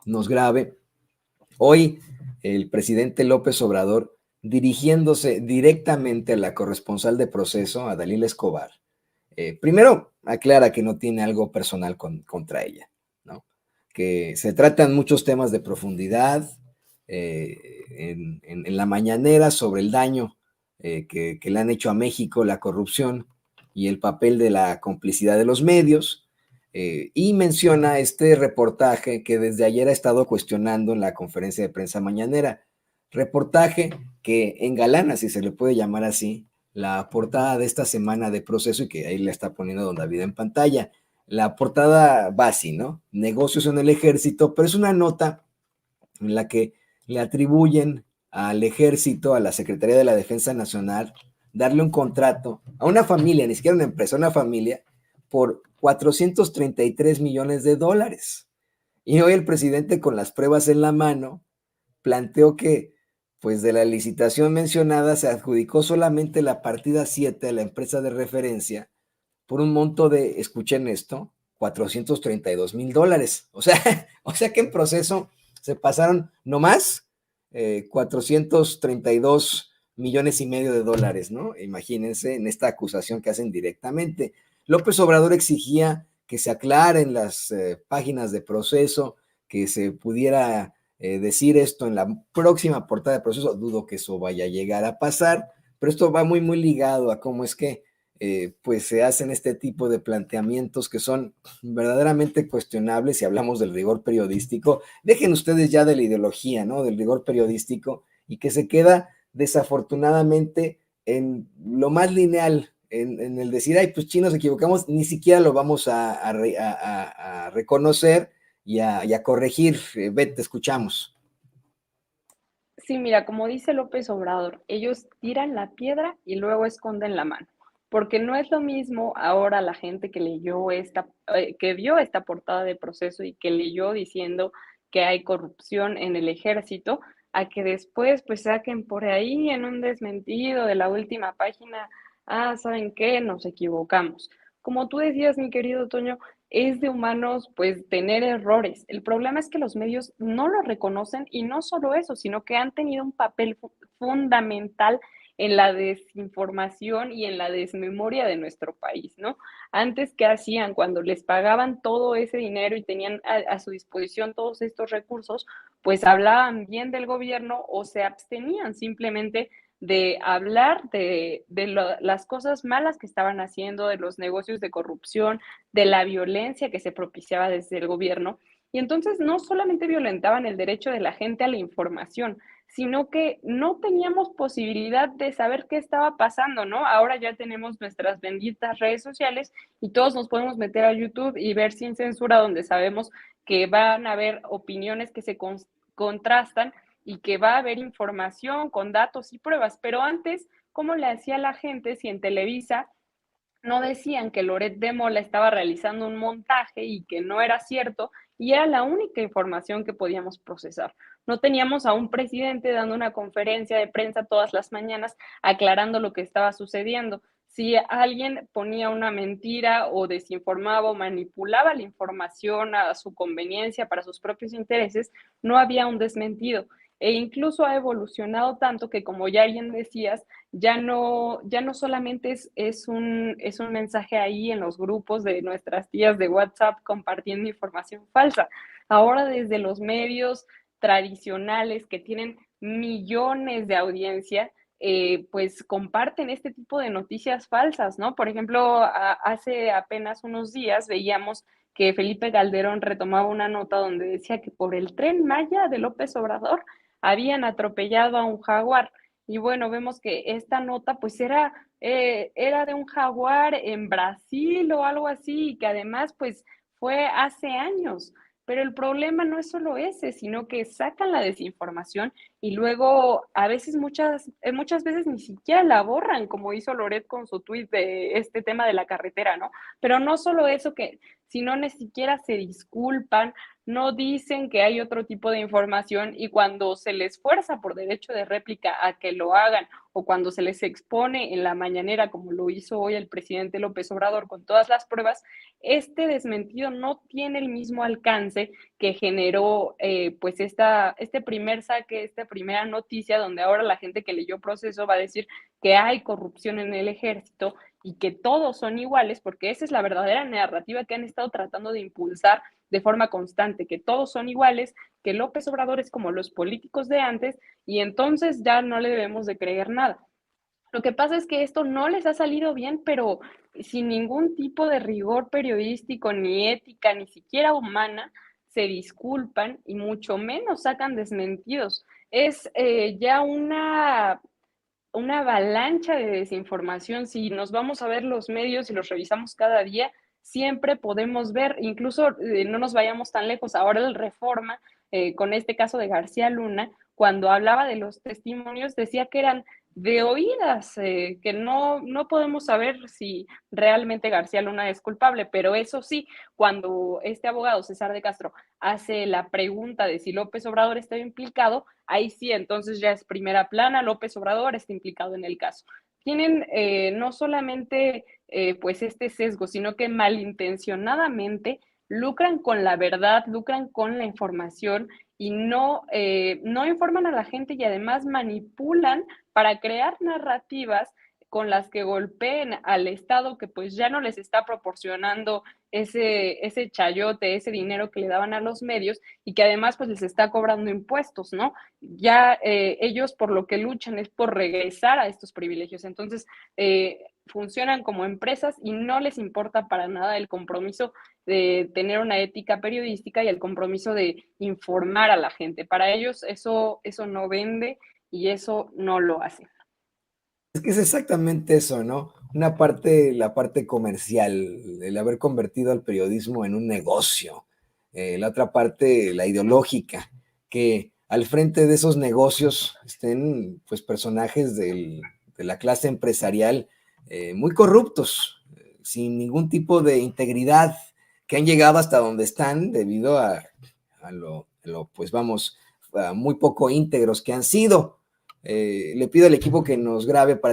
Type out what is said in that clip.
nos grabe. Hoy el presidente López Obrador, dirigiéndose directamente a la corresponsal de Proceso, a Dalila Escobar, primero aclara que no tiene algo personal contra ella, ¿no? Que se tratan muchos temas de profundidad en la mañanera sobre el daño que le han hecho a México, la corrupción y el papel de la complicidad de los medios. Y menciona este reportaje que desde ayer ha estado cuestionando en la conferencia de prensa mañanera. Reportaje que engalana, si se le puede llamar así, la portada de esta semana de Proceso, y que ahí le está poniendo don David en pantalla. La portada va así, ¿no? Negocios en el ejército, pero es una nota en la que le atribuyen al ejército, a la Secretaría de la Defensa Nacional, darle un contrato a una familia, ni siquiera una empresa, una familia, por 433 millones de dólares. Y hoy el presidente, con las pruebas en la mano, planteó que, pues de la licitación mencionada, se adjudicó solamente la partida 7 a la empresa de referencia por un monto de, escuchen esto, 432,000 dólares. O sea que en Proceso se pasaron nomás 432 millones y medio de dólares, ¿no? Imagínense en esta acusación que hacen directamente. López Obrador exigía que se aclaren las páginas de Proceso, que se pudiera decir esto en la próxima portada de Proceso. Dudo que eso vaya a llegar a pasar, pero esto va muy, muy ligado a cómo es que pues se hacen este tipo de planteamientos que son verdaderamente cuestionables si hablamos del rigor periodístico. Dejen ustedes ya de la ideología, ¿no? Del rigor periodístico, y que se queda desafortunadamente en lo más lineal, en el decir, ay, pues chinos, nos equivocamos, ni siquiera lo vamos a reconocer y a corregir. Beth, te escuchamos. Sí, mira, como dice López Obrador, ellos tiran la piedra y luego esconden la mano, porque no es lo mismo ahora la gente que leyó que vio esta portada de Proceso y que leyó diciendo que hay corrupción en el ejército, a que después pues saquen por ahí en un desmentido de la última página, ¿saben qué? Nos equivocamos. Como tú decías, mi querido Toño, es de humanos pues tener errores. El problema es que los medios no lo reconocen y no solo eso, sino que han tenido un papel fundamental en la desinformación y en la desmemoria de nuestro país, ¿no? Antes, ¿qué hacían? Cuando les pagaban todo ese dinero y tenían a su disposición todos estos recursos, pues hablaban bien del gobierno o se abstenían simplemente de hablar las cosas malas que estaban haciendo, de los negocios de corrupción, de la violencia que se propiciaba desde el gobierno. Y entonces no solamente violentaban el derecho de la gente a la información, sino que no teníamos posibilidad de saber qué estaba pasando, ¿no? Ahora ya tenemos nuestras benditas redes sociales y todos nos podemos meter a YouTube y ver sin censura, donde sabemos que van a haber opiniones que se contrastan y que va a haber información con datos y pruebas. Pero antes, ¿cómo le hacía la gente si en Televisa no decían que Loret de Mola estaba realizando un montaje y que no era cierto, y era la única información que podíamos procesar? No teníamos a un presidente dando una conferencia de prensa todas las mañanas aclarando lo que estaba sucediendo. Si alguien ponía una mentira o desinformaba o manipulaba la información a su conveniencia para sus propios intereses, no había un desmentido. E incluso ha evolucionado tanto que, como ya bien decías, ya no solamente es un mensaje ahí en los grupos de nuestras tías de WhatsApp compartiendo información falsa. Ahora desde los medios tradicionales que tienen millones de audiencia, pues comparten este tipo de noticias falsas, ¿no? Por ejemplo, hace apenas unos días veíamos que Felipe Calderón retomaba una nota donde decía que por el Tren Maya de López Obrador habían atropellado a un jaguar. Y bueno, vemos que esta nota pues era de un jaguar en Brasil o algo así, y que además pues fue hace años. Pero el problema no es solo ese, sino que sacan la desinformación y luego a veces, muchas veces ni siquiera la borran, como hizo Loret con su tuit de este tema de la carretera, ¿no? Pero no solo eso, sino ni siquiera se disculpan, no dicen que hay otro tipo de información, y cuando se les fuerza por derecho de réplica a que lo hagan, o cuando se les expone en la mañanera, como lo hizo hoy el presidente López Obrador con todas las pruebas, este desmentido no tiene el mismo alcance que generó pues este primer saque, esta primera noticia, donde ahora la gente que leyó Proceso va a decir que hay corrupción en el ejército y que todos son iguales, porque esa es la verdadera narrativa que han estado tratando de impulsar de forma constante, que todos son iguales, que López Obrador es como los políticos de antes y entonces ya no le debemos de creer nada. Lo que pasa es que esto no les ha salido bien, pero sin ningún tipo de rigor periodístico, ni ética, ni siquiera humana, se disculpan y mucho menos sacan desmentidos. Es ya una avalancha de desinformación. Si nos vamos a ver los medios y los revisamos cada día, siempre podemos ver, incluso no nos vayamos tan lejos, ahora el Reforma, con este caso de García Luna, cuando hablaba de los testimonios, decía que eran de oídas, que no podemos saber si realmente García Luna es culpable, pero eso sí, cuando este abogado César de Castro hace la pregunta de si López Obrador está implicado, ahí sí, entonces ya es primera plana, López Obrador está implicado en el caso. Tienen no solamente pues este sesgo, sino que malintencionadamente lucran con la verdad, lucran con la información y no informan a la gente y además manipulan para crear narrativas con las que golpeen al Estado que pues ya no les está proporcionando ese chayote, ese dinero que le daban a los medios y que además pues les está cobrando impuestos, ¿no? Ya ellos por lo que luchan es por regresar a estos privilegios. Entonces, funcionan como empresas y no les importa para nada el compromiso de tener una ética periodística y el compromiso de informar a la gente. Para ellos eso no vende y eso no lo hace. Es que es exactamente eso, ¿no? Una parte, la parte comercial, el haber convertido al periodismo en un negocio. La otra parte, la ideológica, que al frente de esos negocios estén pues personajes de la clase empresarial muy corruptos, sin ningún tipo de integridad, que han llegado hasta donde están debido a lo, pues vamos, a muy poco íntegros que han sido. Le pido al equipo que nos grabe para